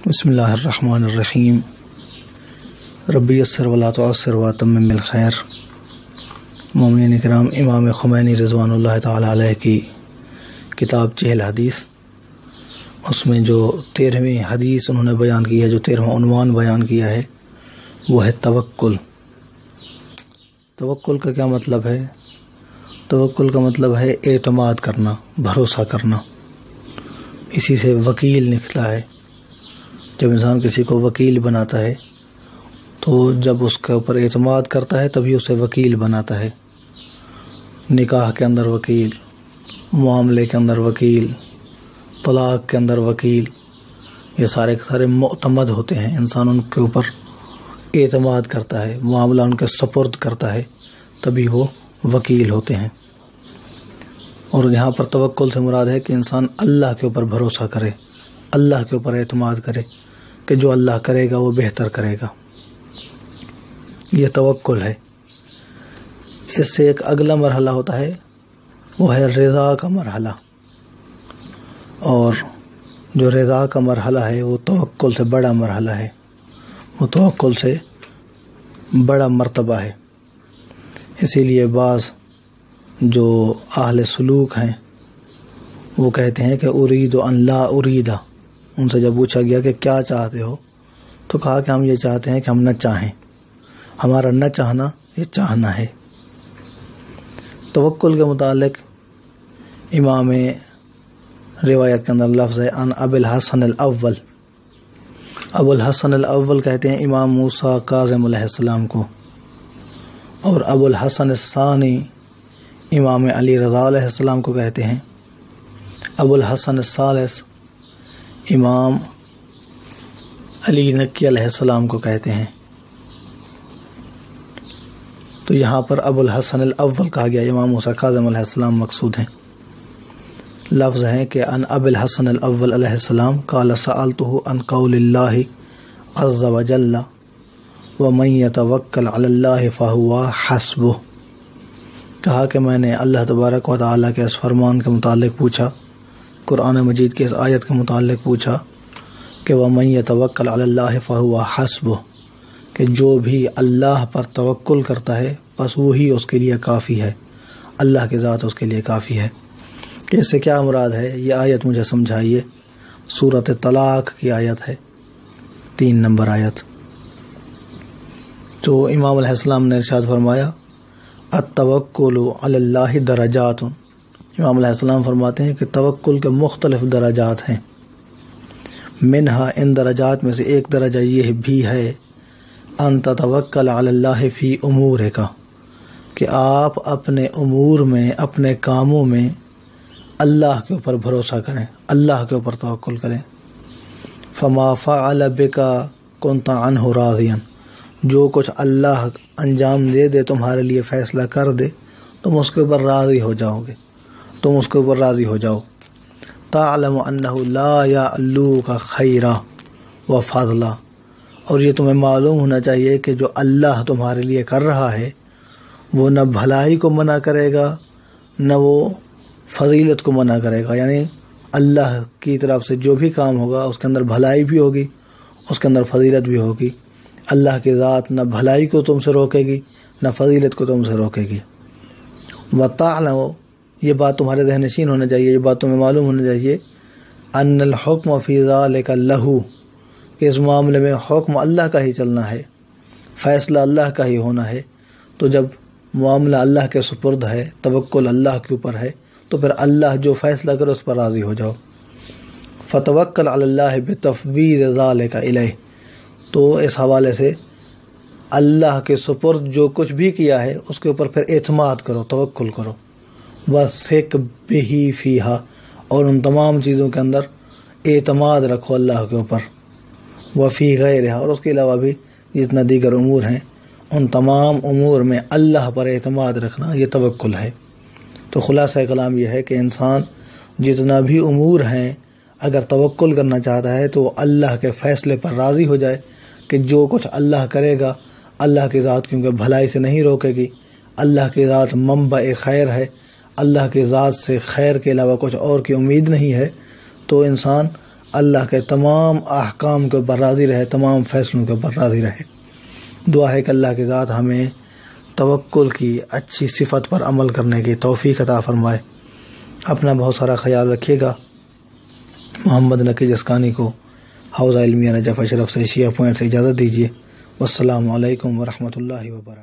بسم اللہ الرحمن الرحیم ربی یسر ولا تعسر واتمم بالخیر۔ مومنین کرام، امام خمینی رضوان اللہ تعالی علیہ کی کتاب چہل حدیث، اس میں جو 13ویں حدیث انہوں نے بیان کی ہے، جو 13واں عنوان بیان کیا ہے، وہ ہے توکل۔ توکل کا کیا مطلب ہے؟ توکل کا مطلب ہے اعتماد کرنا، بھروسہ کرنا۔ اسی سے وکیل نکلا ہے۔ جب انسان کسی کو وکیل بناتا ہے تو جب اس کے اوپر اعتماد کرتا ہے تبھی اسے وکیل بناتا ہے۔ نکاح کے اندر وکیل، معاملے کے اندر وکیل، طلاق کے اندر وکیل، یہ سارے کے سارے معتمد ہوتے ہیں۔ انسان ان کے اوپر اعتماد کرتا ہے، معاملہ ان کے سپرد کرتا ہے، تبھی وہ وکیل ہوتے ہیں۔ اور یہاں پر توکل سے مراد ہے کہ انسان اللہ کے اوپر بھروسہ کرے، اللہ کے اوپر اعتماد کرے کہ جو اللہ کرے گا وہ بہتر کرے گا۔ یہ توکل ہے۔ اس سے ایک اگلا مرحلہ ہوتا ہے، وہ ہے رضا کا مرحلہ۔ اور جو رضا کا مرحلہ ہے وہ توکل سے بڑا مرحلہ ہے، وہ توکل سے بڑا مرتبہ ہے۔ اسی لیے بعض جو اہل سلوک ہیں وہ کہتے ہیں کہ ارید ان لا اریدہ۔ ان سے جب پوچھا گیا کہ کیا چاہتے ہو تو کہا کہ ہم یہ چاہتے ہیں کہ ہم نہ چاہیں، ہمارا نہ چاہنا یہ چاہنا ہے۔ توکل کے متعلق امام روایت کے اندر لفظ ہے ان ابو الحسن الاول۔ ابو الحسن الاول کہتے ہیں امام موسیٰ کاظم علیہ السلام کو، اور ابو الحسن الثانی امام علی رضا علیہ السلام کو کہتے ہیں۔ ابو الحسن الثالث امام علی نقی علیہ السلام کو کہتے ہیں۔ تو یہاں پر ابو الحسن الاول کہا گیا، امام موسیٰ کاظم علیہ السلام مقصود ہیں۔ لفظ ہیں کہ ان ابو الحسن الاول علیہ السلام قال سألته عن قول اللہ عز وجل ومن يتوکل علی اللہ فهو حسبہ۔ کہا کہ میں نے اللہ تبارک و تعالیٰ کے اس فرمان کے متعلق پوچھا، قرآن مجید کی اس آیت کے متعلق پوچھا کہ وَمَن يَتَوَكَّلْ عَلَى اللَّهِ فَهُوَ حَسْبُهُ، کہ جو بھی اللہ پر توکل کرتا ہے بس وہی اس کے لیے کافی ہے، اللہ کی ذات اس کے لیے کافی ہے۔ کہ اس سے کیا مراد ہے؟ یہ آیت مجھے سمجھائیے۔ سورۃ طلاق کی آیت ہے، 3 نمبر آیت۔ تو امام علیہ السلام نے ارشاد فرمایا التوکل علی اللہ درجات۔ امام علیہ السلام فرماتے ہیں کہ توکل کے مختلف درجات ہیں۔ منہا، ان درجات میں سے ایک درجہ یہ بھی ہے ان تتوکل علی اللہ فی امورک، کہ آپ اپنے امور میں، اپنے کاموں میں اللہ کے اوپر بھروسہ کریں، اللہ کے اوپر توکل کریں۔ فما فعل بک کنت عنہ راضیا، جو کچھ اللہ انجام دے دے، تمہارے لیے فیصلہ کر دے، تم اس کے اوپر راضی ہو جاؤ گے، تم اس کے اوپر راضی ہو جاؤ۔ تعلم انہ لا یعلوک خیرا و فضلا، اور یہ تمہیں معلوم ہونا چاہیے کہ جو اللہ تمہارے لیے کر رہا ہے وہ نہ بھلائی کو منع کرے گا نہ وہ فضیلت کو منع کرے گا۔ یعنی اللہ کی طرف سے جو بھی کام ہوگا اس کے اندر بھلائی بھی ہوگی، اس کے اندر فضیلت بھی ہوگی۔ اللہ کی ذات نہ بھلائی کو تم سے روکے گی نہ فضیلت کو تم سے روکے گی۔ وَتَعْلَمُ، یہ بات تمہارے ذہن نشین ہونا چاہیے، یہ بات تمہیں معلوم ہونا چاہیے ان الحکم فی ذلک لہ، کہ اس معاملے میں حکم اللہ کا ہی چلنا ہے، فیصلہ اللہ کا ہی ہونا ہے۔ تو جب معاملہ اللہ کے سپرد ہے، توکل اللہ کے اوپر ہے، تو پھر اللہ جو فیصلہ کرے اس پر راضی ہو جاؤ۔ فتوکل علی اللہ بتفویض ذلک الیہ، تو اس حوالے سے اللہ کے سپرد جو کچھ بھی کیا ہے اس کے اوپر پھر اعتماد کرو، توکل کرو۔ وَثِقْ بِهِ فِيهَا، اور ان تمام چیزوں کے اندر اعتماد رکھو اللہ کے اوپر۔ وَفِي غَيْرِهَا، اور اس کے علاوہ بھی جتنا دیگر امور ہیں ان تمام امور میں اللہ پر اعتماد رکھنا یہ توکل ہے۔ تو خلاصہ کلام یہ ہے کہ انسان جتنا بھی امور ہیں اگر توکل کرنا چاہتا ہے تو وہ اللہ کے فیصلے پر راضی ہو جائے کہ جو کچھ اللہ کرے گا اللہ کی ذات کیونکہ بھلائی سے نہیں روکے گی، اللہ کی ذات منبع خیر ہے، اللہ کی ذات سے خیر کے علاوہ کچھ اور کی امید نہیں ہے، تو انسان اللہ کے تمام احکام کے اوپر راضی رہے، تمام فیصلوں کے اوپر راضی رہے۔ دعا ہے کہ اللہ کی ذات ہمیں توکل کی اچھی صفت پر عمل کرنے کی توفیق عطا فرمائے۔ اپنا بہت سارا خیال رکھیے گا۔ محمد نقی جسکانی کو حوزہ علمیہ نجف اشرف سے شیعہ پوائنٹ سے اجازت دیجیے۔ والسلام علیکم ورحمۃ اللہ وبرکاتہ۔